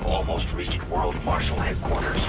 have almost reached World Marshal Headquarters.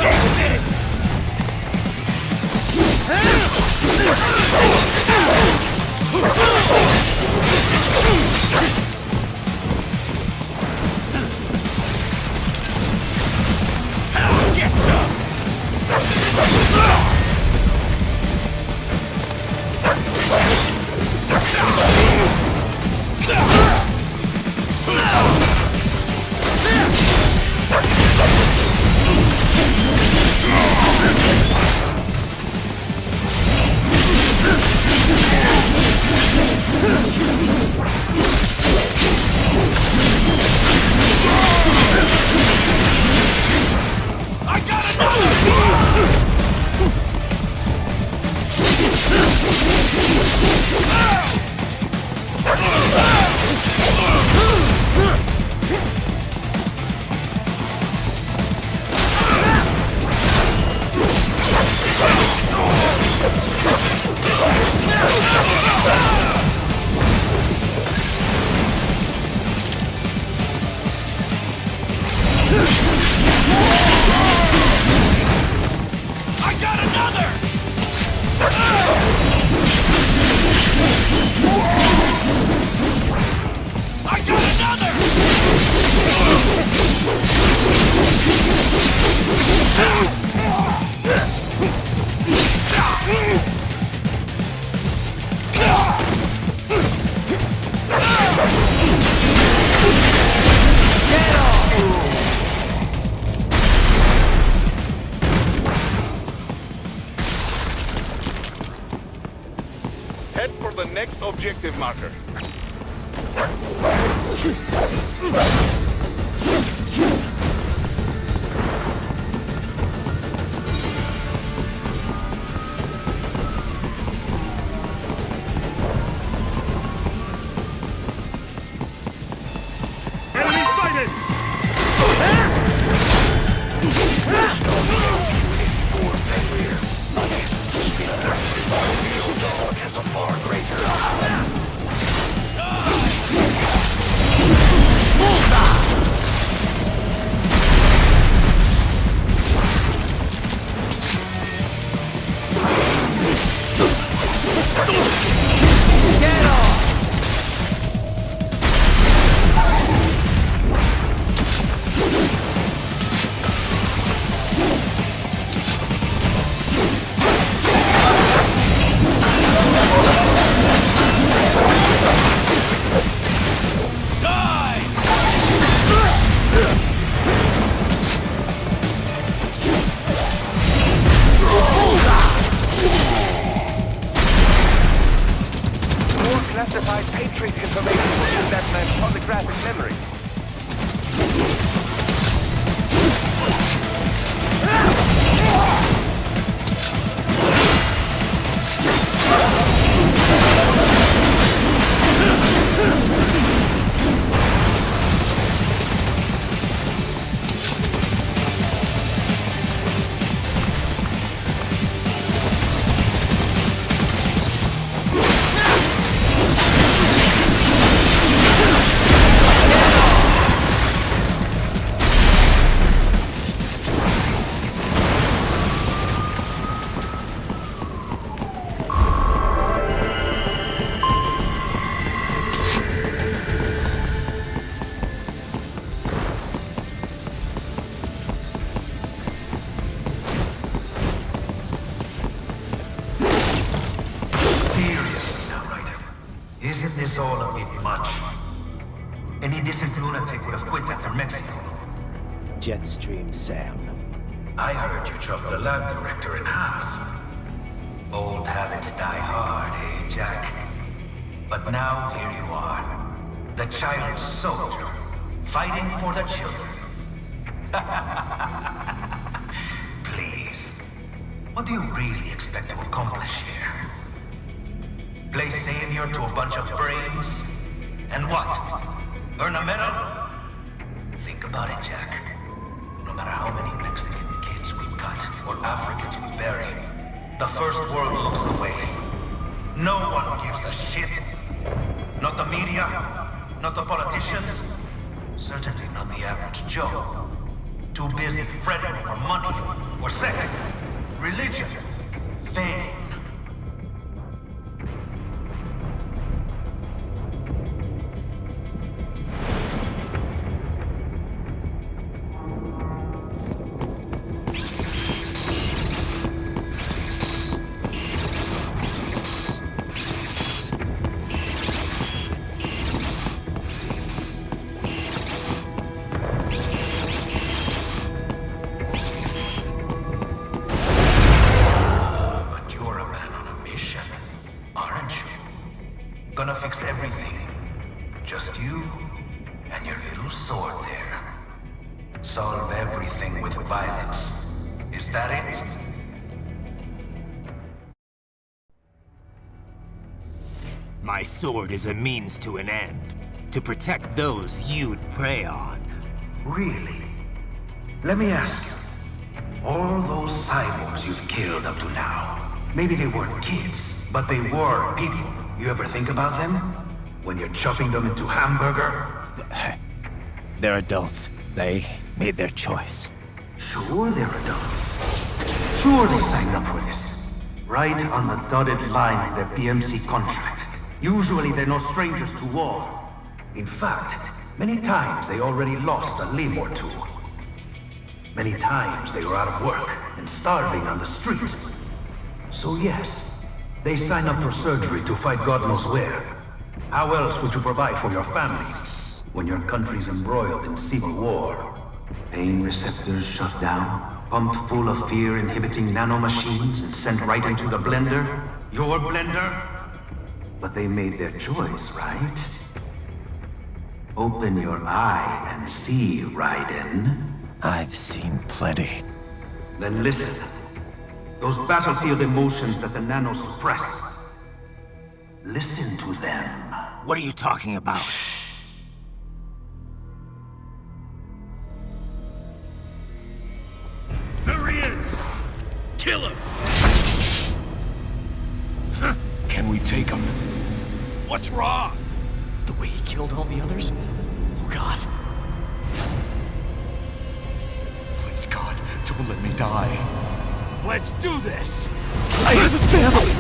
Take this! Head for the next objective marker. Enemy sighted! Has a far greater Classified Patriot information within that man's holographic memory. Isn't this all a bit much? Any decent lunatic would have quit after Mexico. Jetstream, Sam. I heard you chopped the lab director in half. Old habits die hard, eh, Jack? But now here you are. The child soldier, fighting for the children. Please. What do you really expect to accomplish here? Play savior to a bunch of brains? And what? Earn a medal? Think about it, Jack. No matter how many Mexican kids we cut, or Africans we bury, the first world looks away. No one gives a shit. Not the media, not the politicians, certainly not the average Joe. Too busy fretting for money, or sex, religion, fame. gonna fix everything. Just you and your little sword there. Solve everything with violence. Is that it? My sword is a means to an end. To protect those you'd prey on. Really? Let me ask you. All those cyborgs you've killed up to now, maybe they weren't kids, but they were people. You ever think about them? When you're chopping them into hamburger? They're adults. They made their choice. Sure they're adults. Sure they signed up for this. Right on the dotted line of their PMC contract. Usually they're no strangers to war. In fact, many times they already lost a limb or two. Many times they were out of work and starving on the street. So yes, they sign up for surgery to fight God knows where. How else would you provide for your family when your country's embroiled in civil war? Pain receptors shut down, pumped full of fear-inhibiting nanomachines and sent right into the blender? Your blender? But they made their choice, right? Open your eye and see, Raiden. I've seen plenty. Then listen. Those battlefield emotions that the nanos suppress. Listen to them. What are you talking about? Shh. There he is! Kill him! Can we take him? What's wrong? The way he killed all the others? Oh God. Please God, don't let me die. Let's do this! I have a family!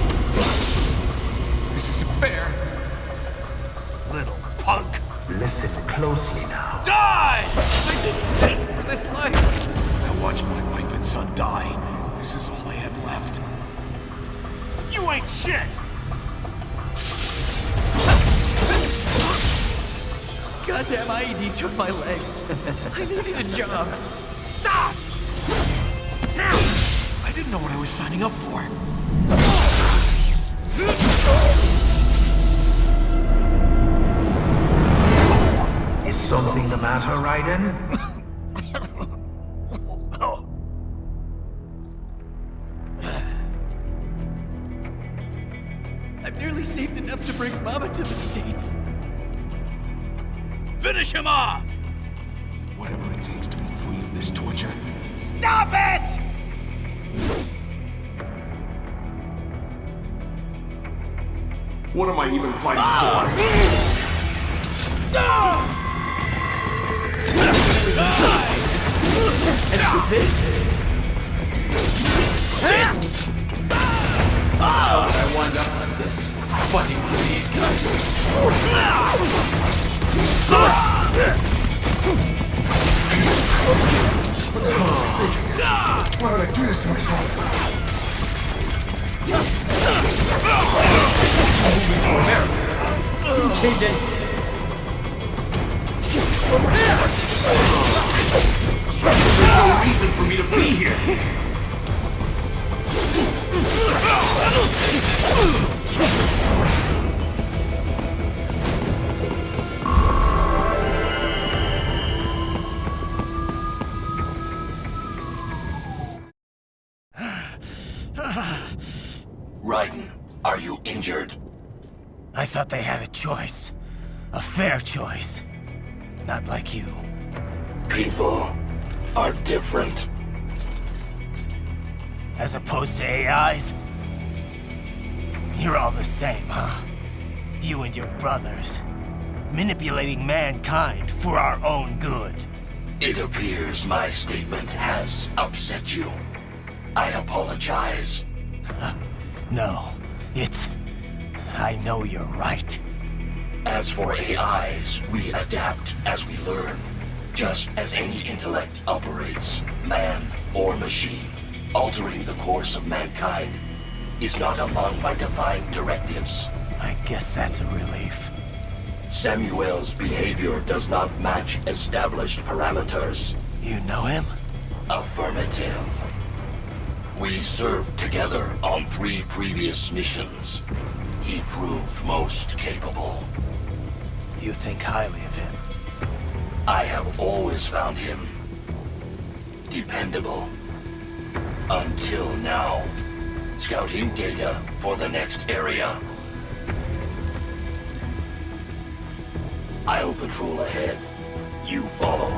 This isn't fair. Little punk! Listen closely now. Die! I didn't ask for this life! I watched my wife and son die. This is all I had left. You ain't shit! Goddamn IED took my legs. I needed a job. Stop! I didn't know what I was signing up for. Is something the matter, Raiden? I've nearly saved enough to bring Mama to the States. Finish him off! Whatever it takes to be free of this torture. Stop it! What am I even fighting for? And with this, how did I wind up like this? Fighting for these guys. Why would I do this to myself? There's no reason for me to be here! Raiden, are you injured? I thought they had a choice. A fair choice. Not like you. People are different. As opposed to AIs? You're all the same, huh? You and your brothers. Manipulating mankind for our own good. It appears my statement has upset you. I apologize. No, it's... I know you're right. As for AIs, we adapt as we learn. Just as any intellect operates, man or machine. Altering the course of mankind is not among my defined directives. I guess that's a relief. Samuel's behavior does not match established parameters. You know him? Affirmative. We served together on 3 previous missions. He proved most capable. You think highly of him? I have always found him dependable. Until now. Scouting data for the next area. I'll patrol ahead. You follow.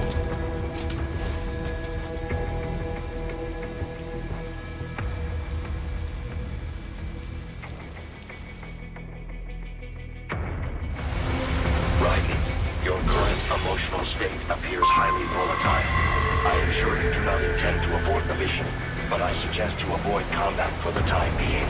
Raiden, your current emotional state appears highly volatile. I am sure you do not intend to abort the mission, but I suggest you avoid combat for the time being.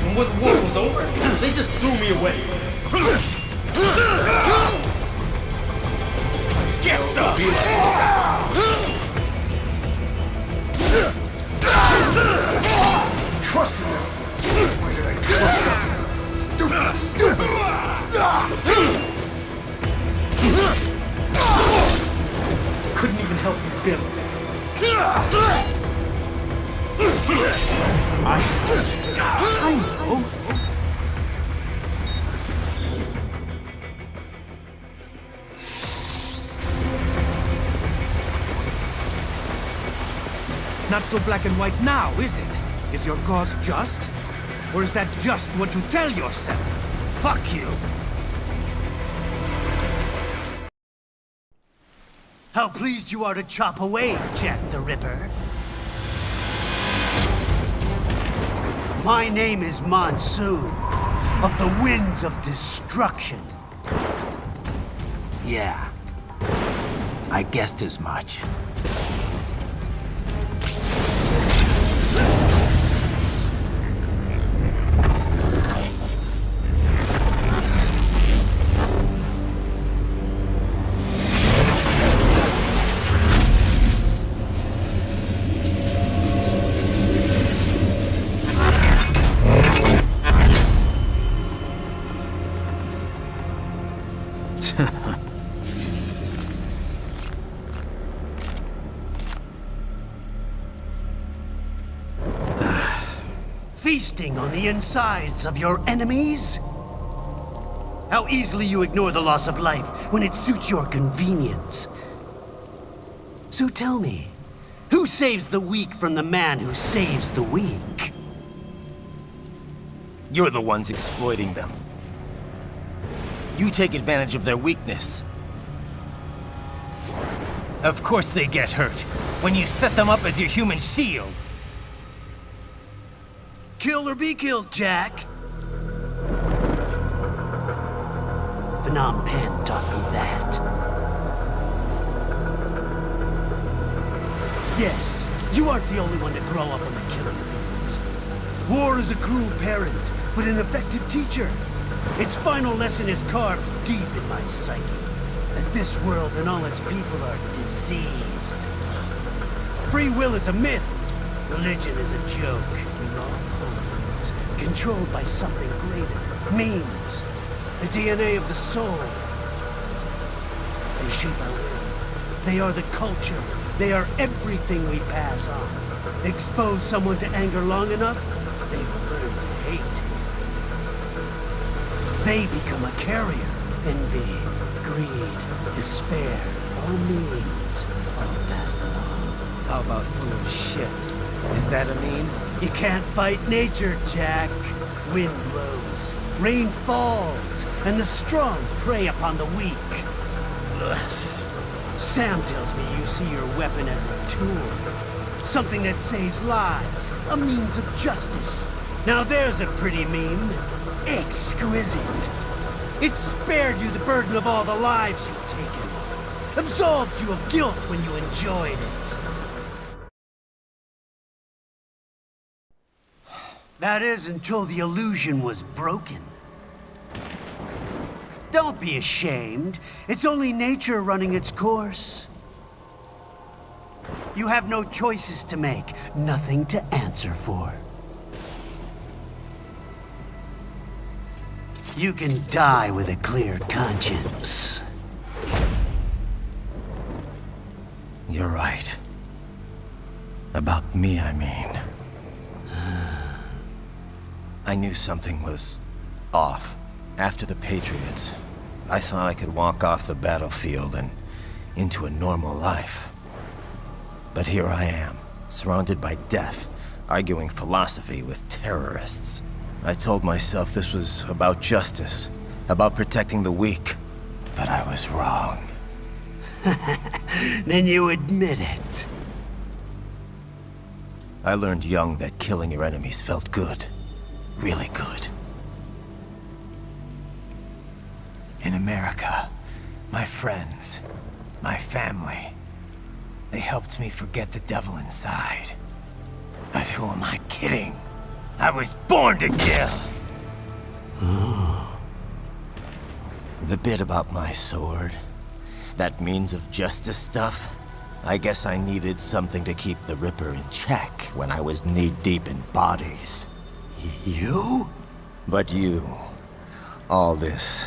And when the war was over, they just threw me away. Jetsa! Trusted them. Why did I trust them? Stupid! Couldn't even help you build. I know. Not so black and white now, is it? Is your cause just? Or is that just what you tell yourself? Fuck you! How pleased you are to chop away, Jack the Ripper. My name is Monsoon, of the Winds of Destruction. Yeah, I guessed as much. Feasting on the insides of your enemies? How easily you ignore the loss of life when it suits your convenience. So tell me, who saves the weak from the man who saves the weak? You're the ones exploiting them. You take advantage of their weakness. Of course they get hurt when you set them up as your human shield. Kill or be killed, Jack. Phnom Penh taught me that. Yes, you aren't the only one to grow up on the killing fields. War is a cruel parent, but an effective teacher. Its final lesson is carved deep in my psyche. That this world and all its people are diseased. Free will is a myth. Religion is a joke. We're all pawns, controlled by something greater. Memes. The DNA of the soul. They shape our will. They are the culture. They are everything we pass on. Expose someone to anger long enough, they will learn to hate. They become a carrier. Envy, greed, despair, all memes, all passed along. How about full of shit? Is that a meme? You can't fight nature, Jack. Wind blows, rain falls, and the strong prey upon the weak. Sam tells me you see your weapon as a tool. Something that saves lives, a means of justice. Now there's a pretty meme. Exquisite. It spared you the burden of all the lives you've taken. Absolved you of guilt when you enjoyed it. That is until the illusion was broken. Don't be ashamed. It's only nature running its course. You have no choices to make, nothing to answer for. You can die with a clear conscience. You're right. About me, I mean. I knew something was off. After the Patriots, I thought I could walk off the battlefield and into a normal life. But here I am, surrounded by death, arguing philosophy with terrorists. I told myself this was about justice, about protecting the weak. But I was wrong. Then you admit it. I learned young that killing your enemies felt good. Really good. In America, my friends, my family, they helped me forget the devil inside. But who am I kidding? I was born to kill! The bit about my sword, that means of justice stuff, I guess I needed something to keep the Ripper in check when I was knee-deep in bodies. You? But you, all this,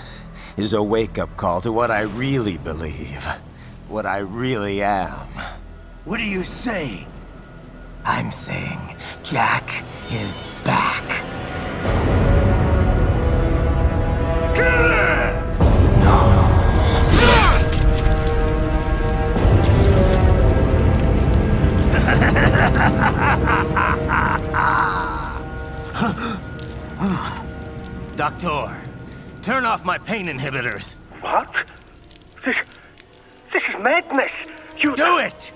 is a wake-up call to what I really believe. What I really am. What do you say? I'm saying Jack is back. Killer! Doctor, turn off my pain inhibitors. What? This is madness. You... Do it!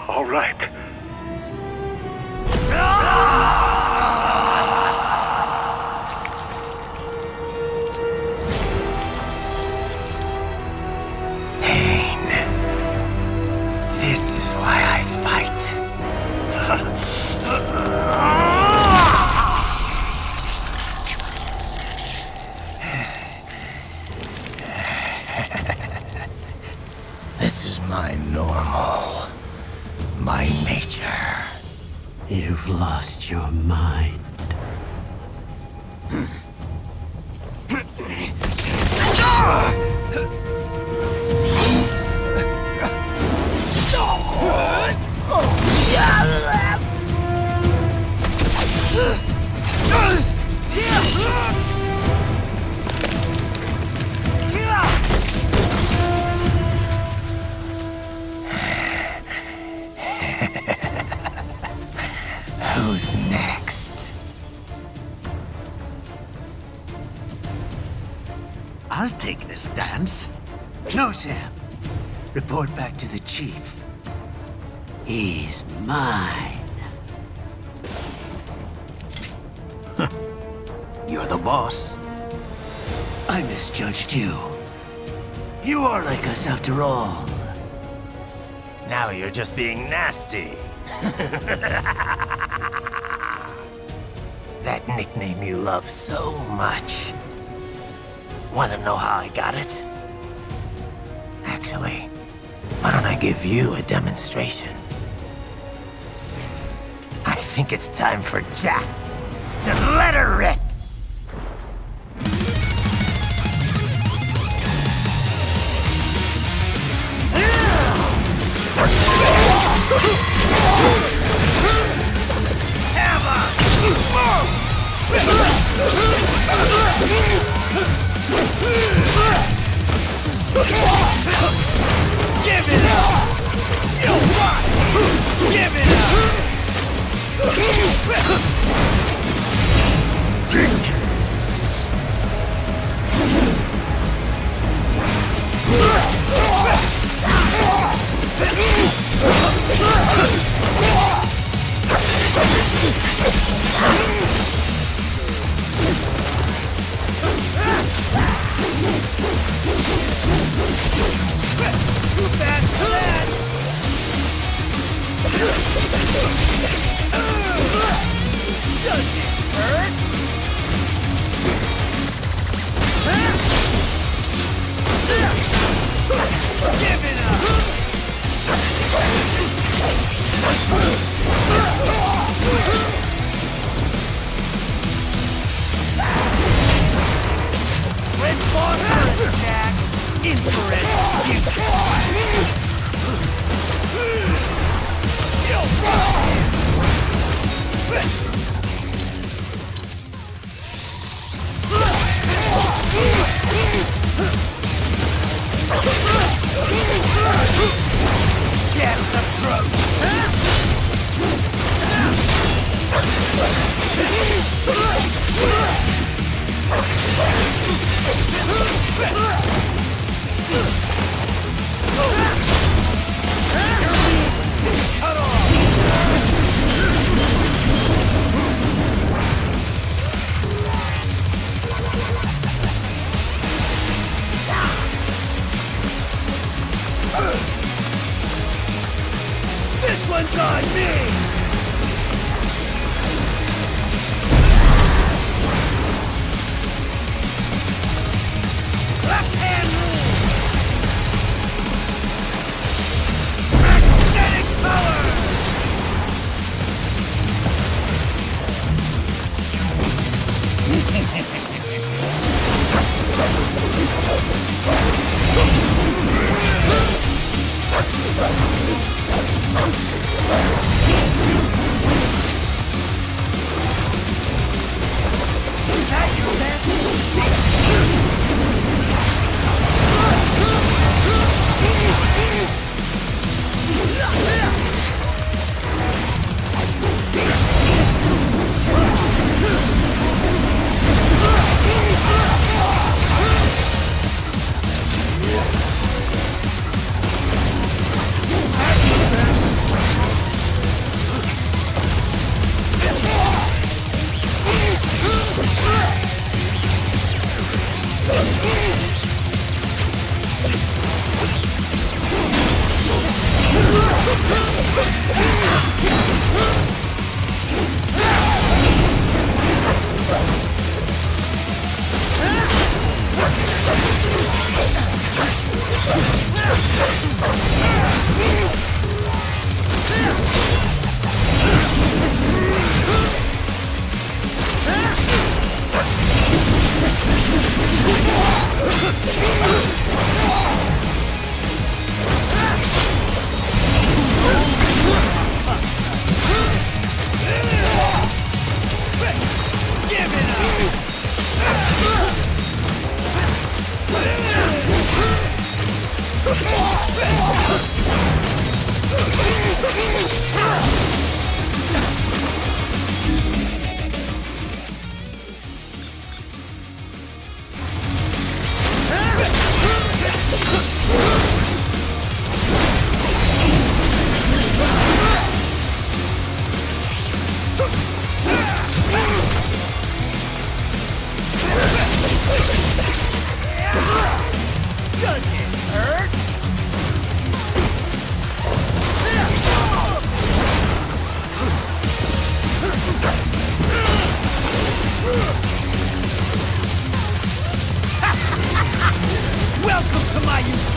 All right. Pain. This is why I fight. This is my normal. My nature. You've lost your mind. take this dance. No, Sam. Report back to the chief. He's mine. You're the boss. I misjudged you. You are like us after all. Now you're just being nasty. That nickname you love so much. Wanna know how I got it? Actually, why don't I give you a demonstration? I think it's time for Jack to let her rip! Give it up! You're right! Give it This one's on me! Left hand rule! Magnetic power!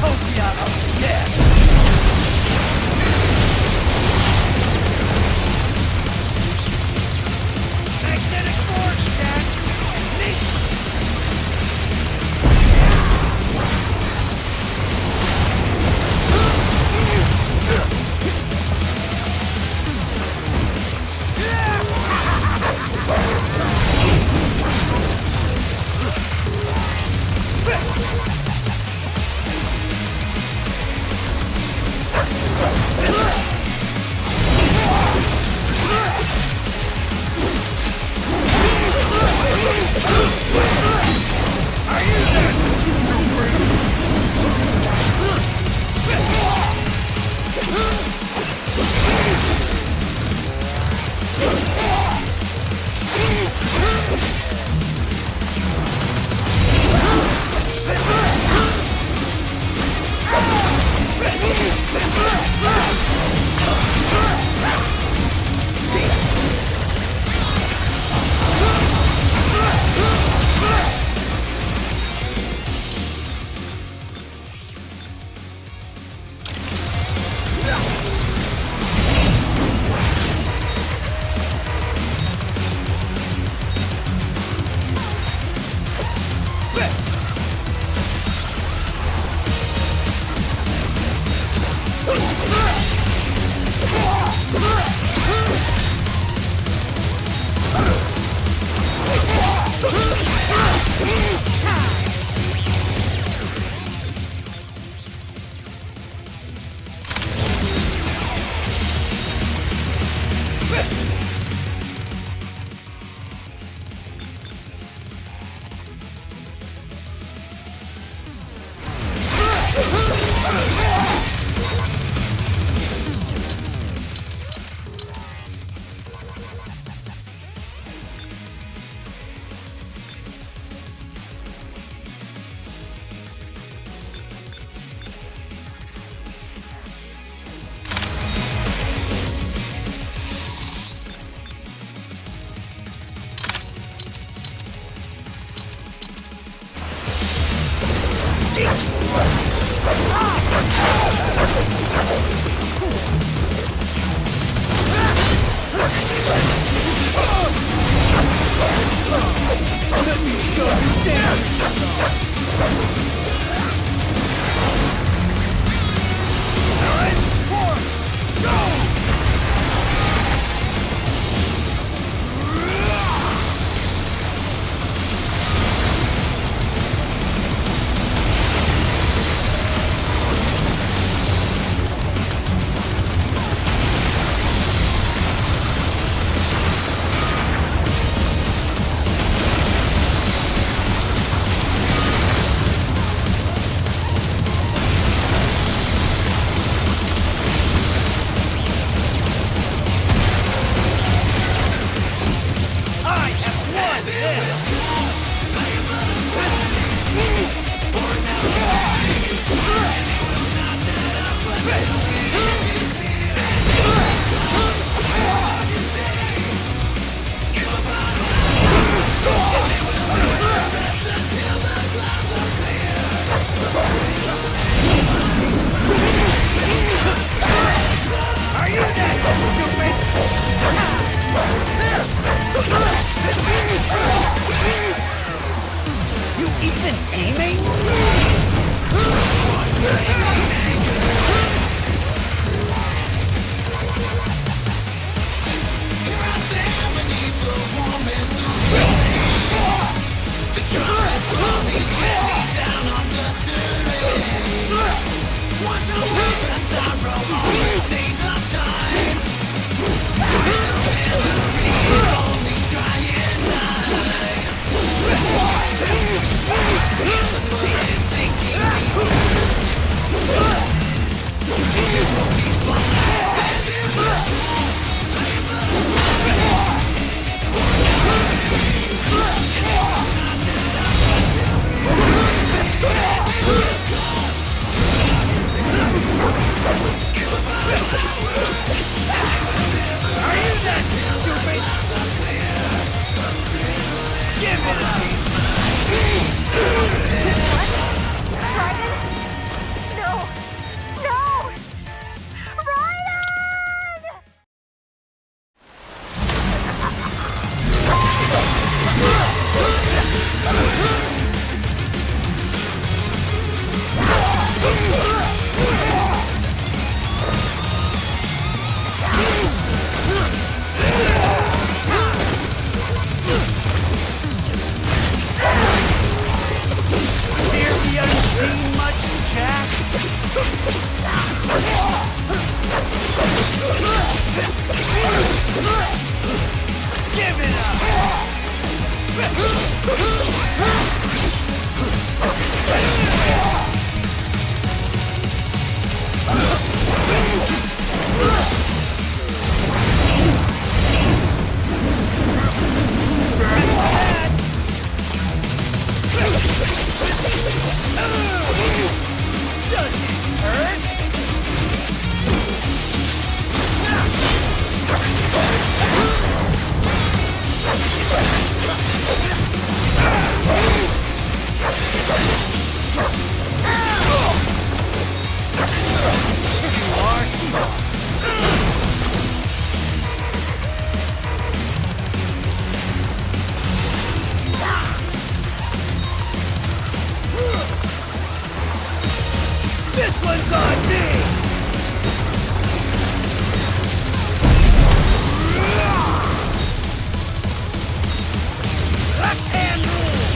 utopia of death! Magnetic force, Dad! This one's on me! Left-hand rule!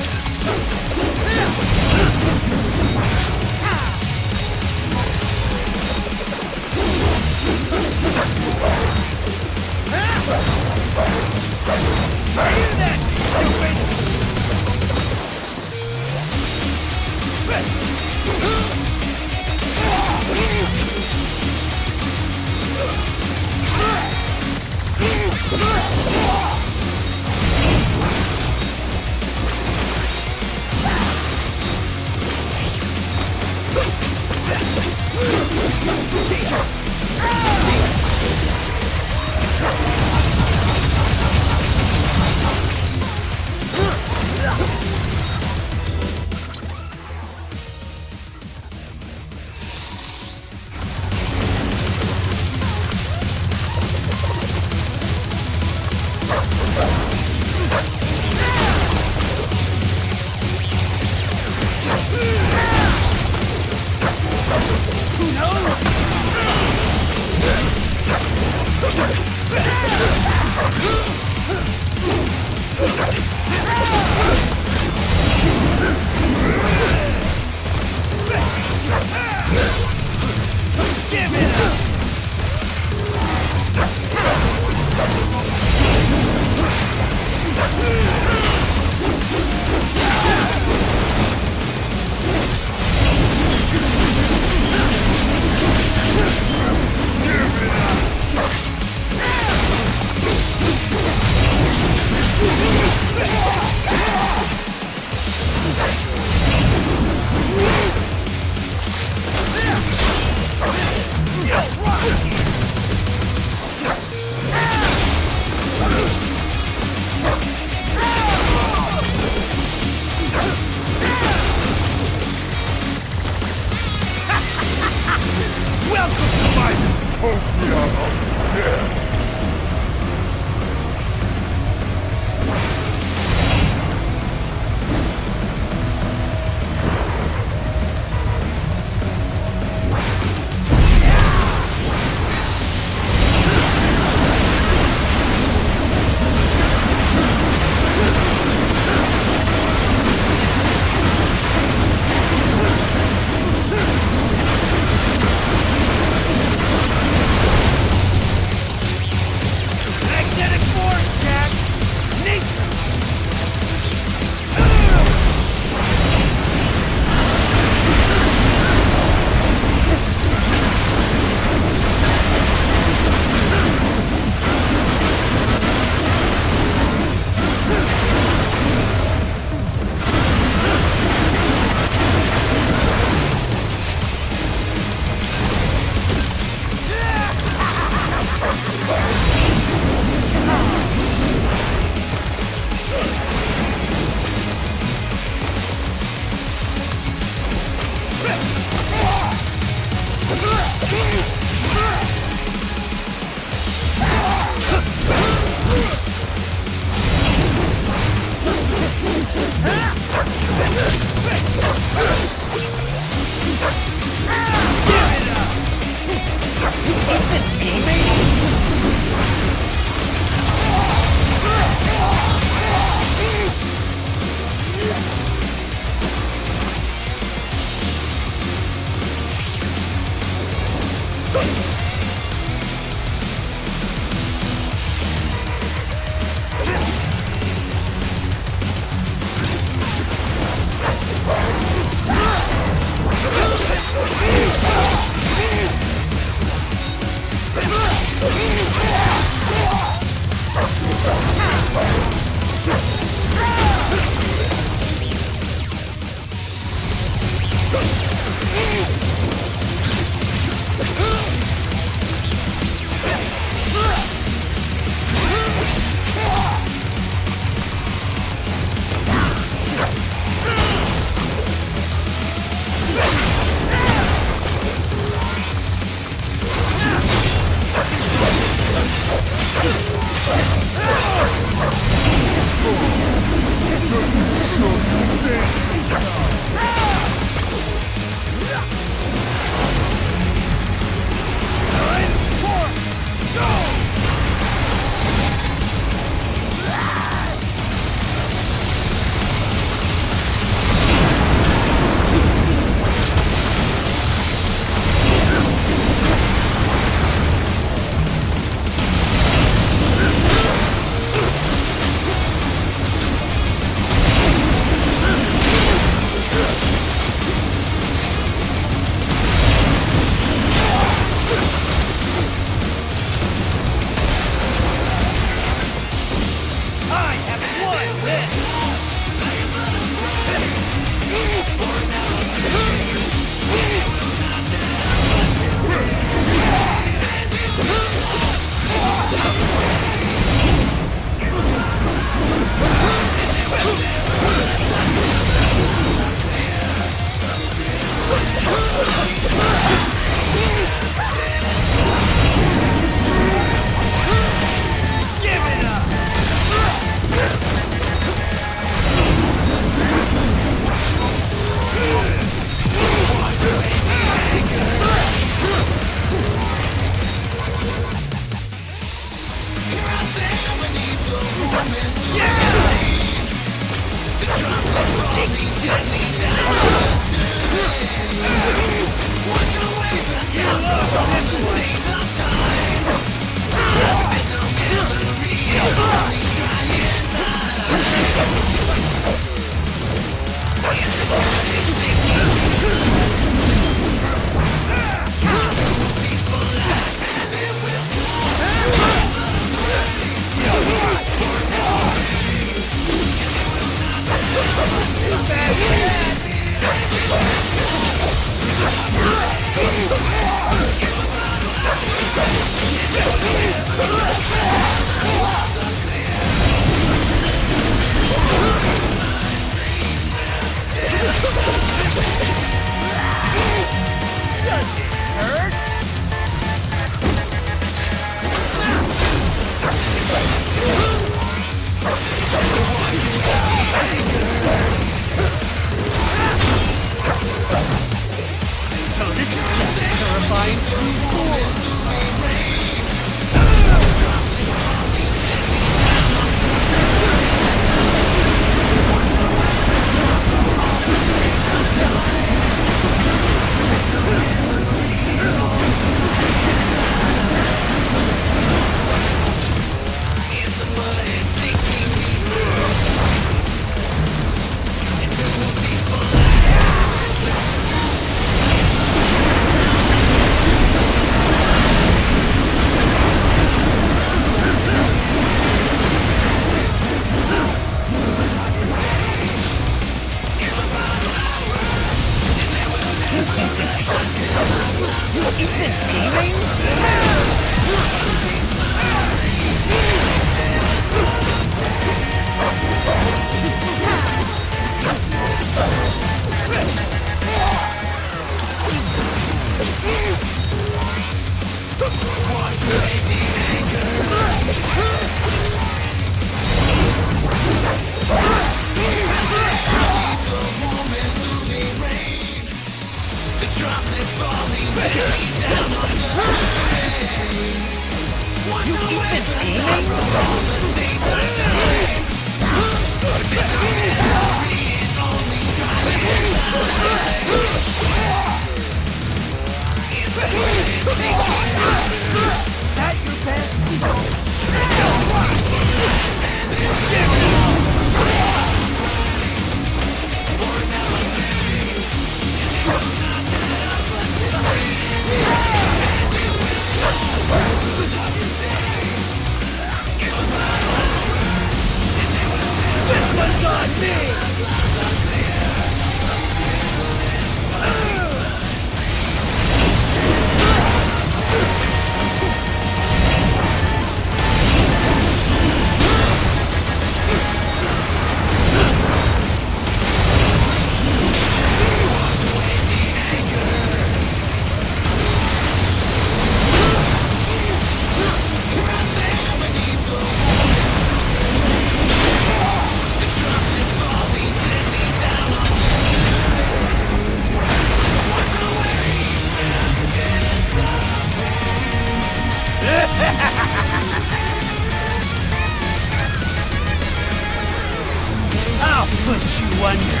put you under,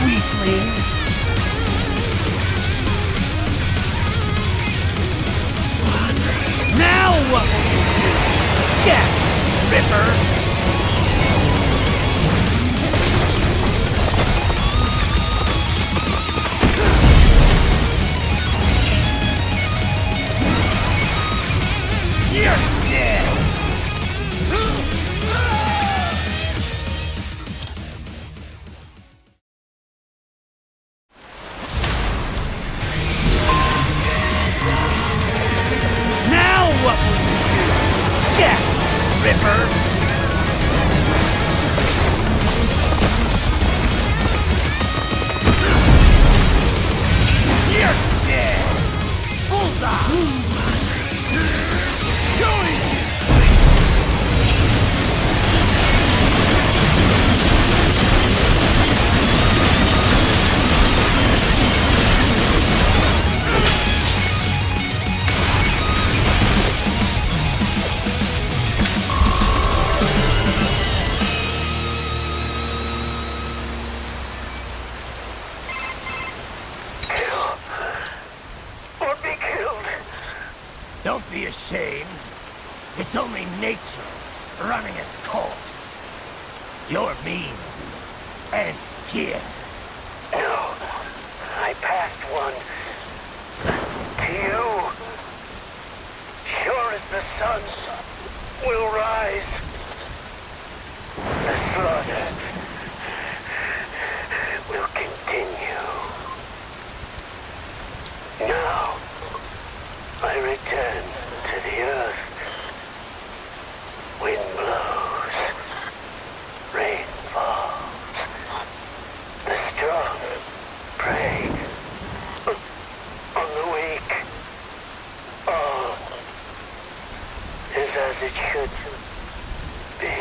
weakling. Now what will you do? Jack Ripper! You're dead! Now what will you do, Jack Ripper? You're dead! Bullseye! Go easy! Or be killed. Don't be ashamed. It's only nature running its course. Your means end here. No, I passed one. To you. Sure as the sun will rise. The slaughter will continue. Now, I return to the earth. Wind blows. Rain falls. The strong prey on the weak. All is as it should be.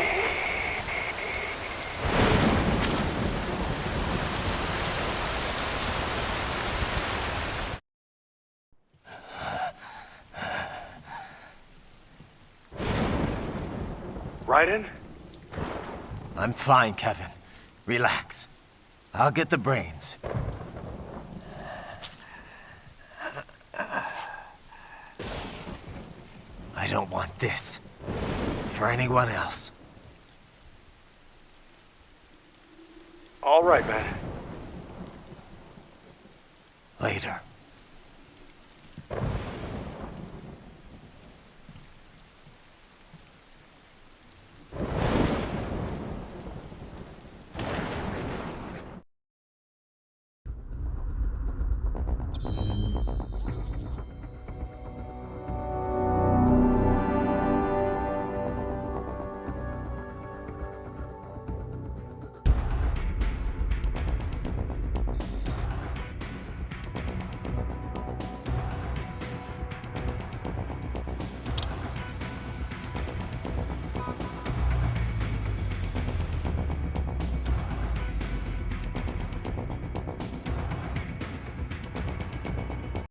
Raiden? I'm fine, Kevin. Relax. I'll get the brains. I don't want this for anyone else. All right, man. Later.